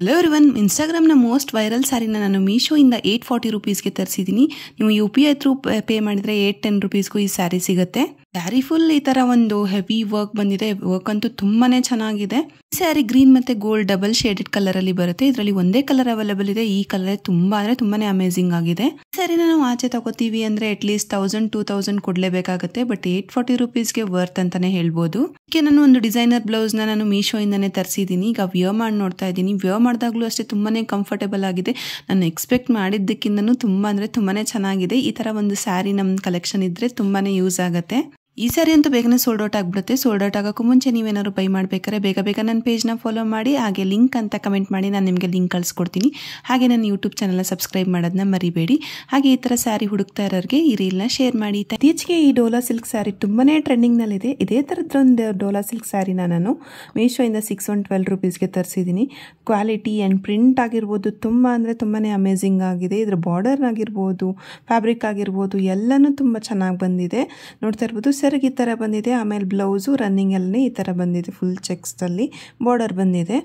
Hello everyone, ಇನ್ಸ್ಟಾಗ್ರಾಮ್ನ most viral ಸ್ಯಾರಿನ ನಾನು ಮೀಶೋಯಿಂದ 840 ರುಪೀಸ್ಗೆ ತರಿಸಿದ್ದೀನಿ. ನೀವು UPI through pay ಮಾಡಿದರೆ 810 ರುಪೀಸ್ಗೂ ಈ ಸ್ಯಾರಿ ಸಿಗುತ್ತೆ. ಸ್ಯಾರಿ ಫುಲ್ ಈ ಥರ ಒಂದು ಹೆವಿ ವರ್ಕ್ ಬಂದಿದೆ. ವರ್ಕ್ ಅಂತೂ ತುಂಬಾ ಚೆನ್ನಾಗಿದೆ. ಈ ಸ್ಯಾರಿ ಗ್ರೀನ್ ಮತ್ತು ಗೋಲ್ಡ್ ಡಬಲ್ ಶೇಡೆಡ್ ಕಲರಲ್ಲಿ ಬರುತ್ತೆ. ಇದರಲ್ಲಿ ಒಂದೇ ಕಲರ್ ಅವೈಲೇಬಲ್ ಇದೆ. ಈ ಕಲರ್ ತುಂಬಾನೇ ಅಮೇಜಿಂಗ್ ಆಗಿದೆ. ಈ ಸ್ಯಾರಿನ ನಾವು ಆಚೆ ತಗೋತೀವಿ ಅಂದರೆ ಅಟ್ಲೀಸ್ಟ್ 1000-2000 ಕೊಡಲೇಬೇಕಾಗುತ್ತೆ. ಬಟ್ 840 ರುಪೀಸ್ಗೆ ವರ್ತ್ ಅಂತಾನೆ ಹೇಳ್ಬೋದು. ಇದಕ್ಕೆ ನಾನು ಒಂದು ಡಿಸೈನರ್ ಬ್ಲೌಸ್ನ ನಾನು ಮೀಶೋಯಿಂದನೇ ತರಿಸಿದ್ದೀನಿ. ಈಗ ವಿಯರ್ ಮಾಡಿ ನೋಡ್ತಾ ಇದ್ದೀನಿ. ವಿಯರ್ ಮಾಡಿದಾಗಲೂ ಅಷ್ಟೇ ತುಂಬಾನೇ ಕಂಫರ್ಟೇಬಲ್ ಆಗಿದೆ. ನಾನು ಎಕ್ಸ್ಪೆಕ್ಟ್ ಮಾಡಿದ್ದಕ್ಕಿಂತನೂ ತುಂಬಾನೇ ಚೆನ್ನಾಗಿದೆ. ಈ ಥರ ಒಂದು ಸ್ಯಾರಿ ನಮ್ಮ ಕಲೆಕ್ಷನ್ ಇದ್ದರೆ ತುಂಬಾನೇ ಯೂಸ್ ಆಗುತ್ತೆ. ಈ ಸ್ಯಾರಿ ಅಂತೂ ಬೇಗನೆ ಸೋಲ್ಡ್ ಔಟ್ ಆಗಿಬಿಡುತ್ತೆ. ಸೋಲ್ಡ್ ಔಟ್ ಆಗೋಕ್ಕೂ ಮುಂಚೆ ನೀವೇನಾದ್ರು ಬೈ ಮಾಡಬೇಕಾದ್ರೆ ಬೇಗ ನನ್ನ ಪೇಜ್ನ ಫಾಲೋ ಮಾಡಿ, ಹಾಗೆ ಲಿಂಕ್ ಅಂತ ಕಮೆಂಟ್ ಮಾಡಿ, ನಾನು ನಿಮಗೆ ಲಿಂಕ್ ಕಳಿಸ್ಕೊಡ್ತೀನಿ. ಹಾಗೆ ನನ್ನ ಯೂಟ್ಯೂಬ್ ಚಾನಲ್ನ ಸಬ್ಸ್ಕ್ರೈಬ್ ಮಾಡೋದನ್ನ ಮರಿಬೇಡಿ. ಹಾಗೆ ಈ ಥರ ಸ್ಯಾರಿ ಹುಡುಕ್ತಾ ಇರೋರಿಗೆ ಈ ರೀಲ್ನ ಶೇರ್ ಮಾಡಿ. ಇತ್ತೀಚೆಗೆ ಈ ಡೋಲಾ ಸಿಲ್ಕ್ ಸ್ಯಾರಿ ತುಂಬಾನೇ ಟ್ರೆಂಡಿಂಗ್ನಲ್ಲಿದೆ. ಇದೇ ಥರದ್ದೊಂದು ಡೋಲಾ ಸಿಲ್ಕ್ ಸ್ಯಾರಿನ ನಾನು ಮೀಶೋಯಿಂದ 612 ರುಪೀಸ್ಗೆ ತರಿಸಿದ್ದೀನಿ. ಕ್ವಾಲಿಟಿ ಆ್ಯಂಡ್ ಪ್ರಿಂಟ್ ಆಗಿರ್ಬೋದು ತುಂಬಾನೇ ಅಮೇಜಿಂಗ್ ಆಗಿದೆ. ಇದರ ಬಾರ್ಡರ್ ಆಗಿರ್ಬೋದು, ಫ್ಯಾಬ್ರಿಕ್ ಆಗಿರ್ಬೋದು ಎಲ್ಲನೂ ತುಂಬ ಚೆನ್ನಾಗಿ ಬಂದಿದೆ. ನೋಡ್ತಾ ಇರ್ಬೋದು ಈ ಥರ ಬಂದಿದೆ. ಆಮೇಲೆ ಬ್ಲೌಸು ರನ್ನಿಂಗ್ ಅಲ್ಲಿ ಈ ಥರ ಬಂದಿದೆ. ಫುಲ್ ಚೆಕ್ಸ್ದಲ್ಲಿ ಬಾರ್ಡರ್ ಬಂದಿದೆ.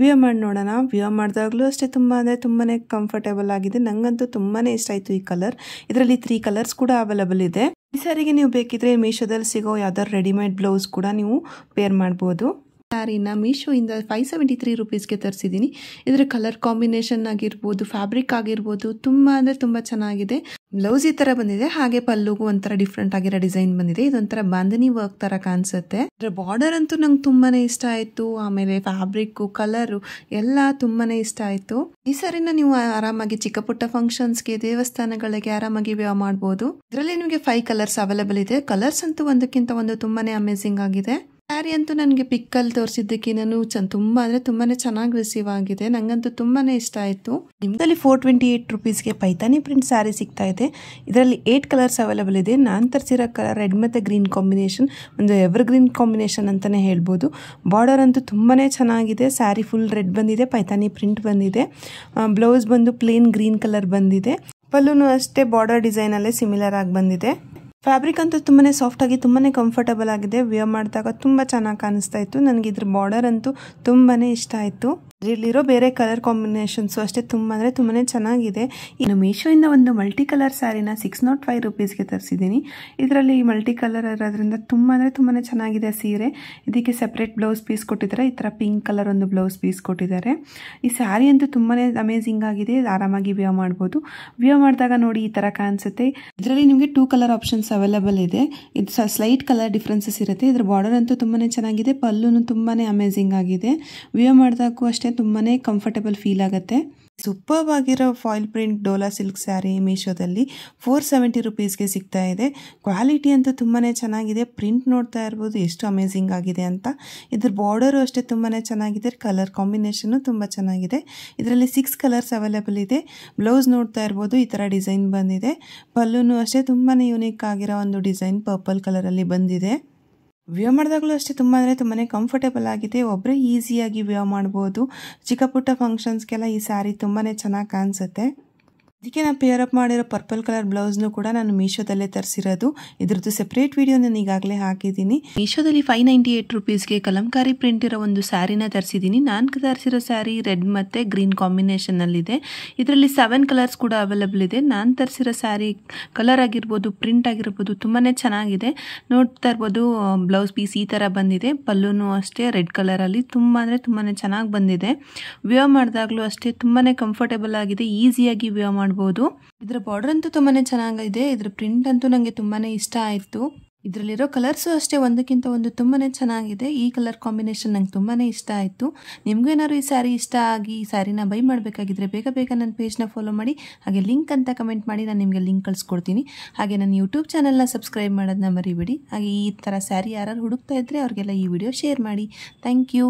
ವಿಯರ್ ಮಾಡಿ ನೋಡೋಣ. ವಿಯರ್ ಮಾಡಿದಾಗಲೂ ಅಷ್ಟೇ ತುಂಬಾನೇ ಕಂಫರ್ಟೇಬಲ್ ಆಗಿದೆ. ನಂಗಂತೂ ತುಂಬಾನೇ ಇಷ್ಟ ಆಯಿತು ಈ ಕಲರ್. ಇದರಲ್ಲಿ 3 ಕಲರ್ಸ್ ಕೂಡ ಅವೈಲೇಬಲ್ ಇದೆ. ಈ ಸ್ಯಾರಿಗೆ ನೀವು ಬೇಕಿದ್ರೆ ಮೀಶೋದಲ್ಲಿ ಸಿಗೋ ಯಾವ್ದಾದ್ರು ರೆಡಿಮೇಡ್ ಬ್ಲೌಸ್ ಕೂಡ ನೀವು ಪೇರ್ ಮಾಡ್ಬೋದು. ಸ್ಯಾರಿನ ಮೀಶೋಯಿಂದ 573 ರುಪೀಸ್ಗೆ ತರಿಸಿದ್ದೀನಿ. ಇದರ ಕಲರ್ ಕಾಂಬಿನೇಷನ್ ಆಗಿರ್ಬೋದು, ಫ್ಯಾಬ್ರಿಕ್ ಆಗಿರ್ಬೋದು ತುಂಬ ಚೆನ್ನಾಗಿದೆ. ಬ್ಲೌಸ್ ಈ ಥರ ಬಂದಿದೆ. ಹಾಗೆ ಪಲ್ಲುಗೂ ಒಂಥರ ಡಿಫ್ರೆಂಟ್ ಆಗಿರೋ ಡಿಸೈನ್ ಬಂದಿದೆ. ಇದೊಂಥರ ಬಾಂಧನಿ ವರ್ಕ್ ಥರ ಕಾಣಿಸುತ್ತೆ. ಇದರ ಬಾರ್ಡರ್ ಅಂತೂ ನಂಗೆ ತುಂಬಾನೇ ಇಷ್ಟ ಆಯಿತು. ಆಮೇಲೆ ಫ್ಯಾಬ್ರಿಕ್ಕು, ಕಲರು ಎಲ್ಲ ತುಂಬಾನೇ ಇಷ್ಟ ಆಯಿತು. ಈ ಸ್ಯಾರಿನ ನೀವು ಆರಾಮಾಗಿ ಚಿಕ್ಕ ಪುಟ್ಟ ಫಂಕ್ಷನ್ಸ್ಗೆ, ದೇವಸ್ಥಾನಗಳಿಗೆ ಆರಾಮಾಗಿ ವೇರ್ ಮಾಡ್ಬೋದು. ಇದರಲ್ಲಿ ನಿಮಗೆ 5 ಕಲರ್ಸ್ ಅವೈಲೇಬಲ್ ಇದೆ. ಕಲರ್ಸ್ ಅಂತೂ ಒಂದಕ್ಕಿಂತ ಒಂದು ತುಂಬಾನೇ ಅಮೇಜಿಂಗ್ ಆಗಿದೆ. ಸ್ಯಾರಿ ಅಂತೂ ನನಗೆ ಪಿಕ್ಕಲ್ಲಿ ತೋರಿಸಿದ್ದಕ್ಕಿಂತನೂ ತುಂಬಾನೇ ಚೆನ್ನಾಗಿ ರಿಸೀವ್ ಆಗಿದೆ. ನಂಗಂತೂ ತುಂಬಾನೇ ಇಷ್ಟ ಆಯಿತು. ನಿಮ್ಮದಲ್ಲಿ 428 ರುಪೀಸ್ಗೆ ಪೈತಾನಿ ಪ್ರಿಂಟ್ ಸ್ಯಾರಿ ಸಿಗ್ತಾ ಇದೆ. ಇದರಲ್ಲಿ 8 ಕಲರ್ಸ್ ಅವೈಲೇಬಲ್ ಇದೆ. ನಾನು ತರಿಸಿರೋ ಕಲರ್ ರೆಡ್ ಮತ್ತು ಗ್ರೀನ್ ಕಾಂಬಿನೇಷನ್ ಒಂದು ಎವರ್ ಗ್ರೀನ್ ಕಾಂಬಿನೇಷನ್ ಅಂತಲೇ ಹೇಳ್ಬೋದು. ಬಾರ್ಡರ್ ಅಂತೂ ತುಂಬಾನೇ ಚೆನ್ನಾಗಿದೆ. ಸ್ಯಾರಿ ಫುಲ್ ರೆಡ್ ಬಂದಿದೆ, ಪೈತಾನಿ ಪ್ರಿಂಟ್ ಬಂದಿದೆ. ಬ್ಲೌಸ್ ಬಂದು ಪ್ಲೇನ್ ಗ್ರೀನ್ ಕಲರ್ ಬಂದಿದೆ. ಪಲ್ಲುನು ಅಷ್ಟೇ ಬಾರ್ಡರ್ ಡಿಸೈನಲ್ಲೇ ಸಿಮಿಲರ್ ಆಗಿ ಬಂದಿದೆ. ಫ್ಯಾಬ್ರಿಕ್ ಅಂತೂ ತುಂಬಾನೇ ಸಾಫ್ಟ್ ಆಗಿ ತುಂಬಾನೇ ಕಂಫರ್ಟಬಲ್ ಆಗಿದೆ. ವಿಯರ್ ಮಾಡಿದಾಗ ತುಂಬ ಚೆನ್ನಾಗಿ ಕಾಣಿಸ್ತಾ ಇತ್ತು. ನನಗೆ ಇದ್ರ ಬಾರ್ಡರ್ ಅಂತೂ ತುಂಬಾನೇ ಇಷ್ಟ ಆಯಿತು. ಇದರಲ್ಲಿರೋ ಬೇರೆ ಕಲರ್ ಕಾಂಬಿನೇಷನ್ಸು ಅಷ್ಟೇ ತುಂಬಾನೇ ಚೆನ್ನಾಗಿದೆ. ಇನ್ನು ಮೀಶೋಯಿಂದ ಒಂದು ಮಲ್ಟಿ ಕಲರ್ ಸ್ಯಾರಿನ 605 ರುಪೀಸ್ಗೆ ತರಿಸಿದ್ದೀನಿ. ಇದರಲ್ಲಿ ಮಲ್ಟಿ ಕಲರ್ ಇರೋದ್ರಿಂದ ತುಂಬಾನೇ ಚೆನ್ನಾಗಿದೆ ಸೀರೆ. ಇದಕ್ಕೆ ಸೆಪ್ರೇಟ್ ಬ್ಲೌಸ್ ಪೀಸ್ ಕೊಟ್ಟಿದ್ದಾರೆ. ಈ ಥರ ಪಿಂಕ್ ಕಲರ್ ಒಂದು ಬ್ಲೌಸ್ ಪೀಸ್ ಕೊಟ್ಟಿದ್ದಾರೆ. ಈ ಸ್ಯಾರಿ ಅಂತೂ ತುಂಬಾನೇ ಅಮೇಜಿಂಗ್ ಆಗಿದೆ. ಆರಾಮಾಗಿ ವಿಯರ್ ಮಾಡ್ಬೋದು. ವಿಯರ್ ಮಾಡಿದಾಗ ನೋಡಿ ಈ ಥರ ಕಾಣಿಸುತ್ತೆ. ಇದರಲ್ಲಿ ನಿಮಗೆ 2 ಕಲರ್ ಆಪ್ಷನ್ಸ್ ಅವೈಲೇಬಲ್ ಇದೆ. ಇದು ಸ್ಲೈಟ್ ಕಲರ್ ಡಿಫ್ರೆನ್ಸಸ್ ಇರುತ್ತೆ. ಇದ್ರ ಬಾರ್ಡರ್ ಅಂತೂ ತುಂಬಾನೇ ಚೆನ್ನಾಗಿದೆ. ಪಲ್ಲುನು ತುಂಬಾನೇ ಅಮೇಜಿಂಗ್ ಆಗಿದೆ. ವಿಯರ್ ಮಾಡಿದಾಗೂ ಅಷ್ಟೇ ತುಂಬಾನೇ ಕಂಫರ್ಟೇಬಲ್ ಫೀಲ್ ಆಗುತ್ತೆ. ಸೂಪರ್ ಆಗಿರೋ foil print Dhola silk sari ಮೀಶೋದಲ್ಲಿ 470 ರುಪೀಸ್ಗೆ ಸಿಗ್ತಾ ಇದೆ. ಕ್ವಾಲಿಟಿ ಅಂತೂ ತುಂಬಾನೇ ಚೆನ್ನಾಗಿದೆ. ಪ್ರಿಂಟ್ ನೋಡ್ತಾ ಇರ್ಬೋದು ಎಷ್ಟು ಅಮೇಜಿಂಗ್ ಆಗಿದೆ ಅಂತ. ಇದ್ರ ಬಾರ್ಡರು ಅಷ್ಟೇ ತುಂಬಾನೇ ಚೆನ್ನಾಗಿದೆ. ಕಲರ್ ಕಾಂಬಿನೇಷನ್ನು ತುಂಬ ಚೆನ್ನಾಗಿದೆ. ಇದರಲ್ಲಿ 6 ಕಲರ್ಸ್ ಅವೈಲೇಬಲ್ ಇದೆ. ಬ್ಲೌಸ್ ನೋಡ್ತಾ ಇರ್ಬೋದು ಈ ಥರ ಡಿಸೈನ್ ಬಂದಿದೆ. ಪಲ್ಲುನು ಅಷ್ಟೇ ತುಂಬಾನೇ ಯೂನಿಕ್ ಆಗಿರೋ ಒಂದು ಡಿಸೈನ್ ಪರ್ಪಲ್ ಕಲರಲ್ಲಿ ಬಂದಿದೆ. ವಿಯರ್ ಮಾಡಿದಾಗಲೂ ಅಷ್ಟೇ ತುಂಬಾನೇ ಕಂಫರ್ಟೇಬಲ್ ಆಗಿದೆ. ಒಬ್ಬರೇ ಈಸಿಯಾಗಿ ವಿಯರ್ ಮಾಡ್ಬೋದು. ಚಿಕ್ಕ ಪುಟ್ಟ ಫಂಕ್ಷನ್ಸ್ಗೆಲ್ಲ ಈ ಸ್ಯಾರಿ ತುಂಬಾನೇ ಚೆನ್ನಾಗಿ ಕಾಣಿಸುತ್ತೆ. ಇದಕ್ಕೆ ನಾನು ಪೇರ್ ಅಪ್ ಮಾಡಿರೋ ಪರ್ಪಲ್ ಕಲರ್ ಬ್ಲೌಸ್ನು ಕೂಡ ನಾನು ಮೀಶೋದಲ್ಲೇ ತರಿಸಿರೋದು. ಇದ್ರದ್ದು ಸೆಪ್ರೇಟ್ ವಿಡಿಯೋ ನಾನು ಈಗಾಗಲೇ ಹಾಕಿದ್ದೀನಿ. ಮೀಶೋದಲ್ಲಿ 598 ರುಪೀಸ್ಗೆ ಕಲಂಕಾರಿ ಪ್ರಿಂಟ್ ಇರೋ ಒಂದು ಸ್ಯಾರಿನ ತರಿಸಿದ್ದೀನಿ. ನಾನು ತರಿಸಿರೋ ಸ್ಯಾರಿ ರೆಡ್ ಮತ್ತು ಗ್ರೀನ್ ಕಾಂಬಿನೇಷನ್ನಲ್ಲಿದೆ. ಇದರಲ್ಲಿ 7 ಕಲರ್ಸ್ ಕೂಡ ಅವೈಲೇಬಲ್ ಇದೆ. ನಾನು ತರಿಸಿರೋ ಸ್ಯಾರಿ ಕಲರ್ ಆಗಿರ್ಬೋದು, ಪ್ರಿಂಟ್ ಆಗಿರ್ಬೋದು ತುಂಬಾನೇ ಚೆನ್ನಾಗಿದೆ. ನೋಡ್ತಾ ಇರ್ಬೋದು ಬ್ಲೌಸ್ ಪೀಸ್ ಈ ಥರ ಬಂದಿದೆ. ಪಲ್ಲುನು ಅಷ್ಟೇ ರೆಡ್ ಕಲರಲ್ಲಿ ತುಂಬಾನೇ ಚೆನ್ನಾಗಿ ಬಂದಿದೆ. ವಿಯರ್ ಮಾಡಿದಾಗಲೂ ಅಷ್ಟೇ ತುಂಬಾನೇ ಕಂಫರ್ಟೇಬಲ್ ಆಗಿದೆ. ಈಸಿಯಾಗಿ ವಿಯರ್ ಮಾಡ್ಬೋದು. ಇದರ ಬಾರ್ಡರ್ ಅಂತೂ ತುಂಬಾನೇ ಚೆನ್ನಾಗಿದೆ. ಇದರ ಪ್ರಿಂಟ್ ಅಂತೂ ನನಗೆ ತುಂಬಾನೇ ಇಷ್ಟ ಆಯಿತು. ಇದರಲ್ಲಿರೋ ಕಲರ್ಸು ಅಷ್ಟೇ ಒಂದಕ್ಕಿಂತ ಒಂದು ತುಂಬಾನೇ ಚೆನ್ನಾಗಿದೆ. ಈ ಕಲರ್ ಕಾಂಬಿನೇಷನ್ ನಂಗೆ ತುಂಬಾನೇ ಇಷ್ಟ ಆಯಿತು. ನಿಮಗೇನಾದ್ರು ಈ ಸ್ಯಾರಿ ಇಷ್ಟ ಆಗಿ ಈ ಸ್ಯಾರಿನ ಬೈ ಮಾಡಬೇಕಾಗಿದ್ರೆ ಬೇಗ ನನ್ನ ಪೇಜ್ನ ಫಾಲೋ ಮಾಡಿ, ಹಾಗೆ ಲಿಂಕ್ ಅಂತ ಕಮೆಂಟ್ ಮಾಡಿ, ನಾನು ನಿಮಗೆ ಲಿಂಕ್ ಕಳಿಸ್ಕೊಡ್ತೀನಿ. ಹಾಗೆ ನನ್ನ ಯೂಟ್ಯೂಬ್ ಚಾನಲ್ನ ಸಬ್ಸ್ಕ್ರೈಬ್ ಮಾಡೋದನ್ನ ಮರಿಬೇಡಿ. ಹಾಗೆ ಈ ಥರ ಸ್ಯಾರಿ ಯಾರು ಹುಡುಕ್ತಾ ಇದ್ದರೆ ಅವ್ರಿಗೆಲ್ಲ ಈ ವಿಡಿಯೋ ಶೇರ್ ಮಾಡಿ. Thank you.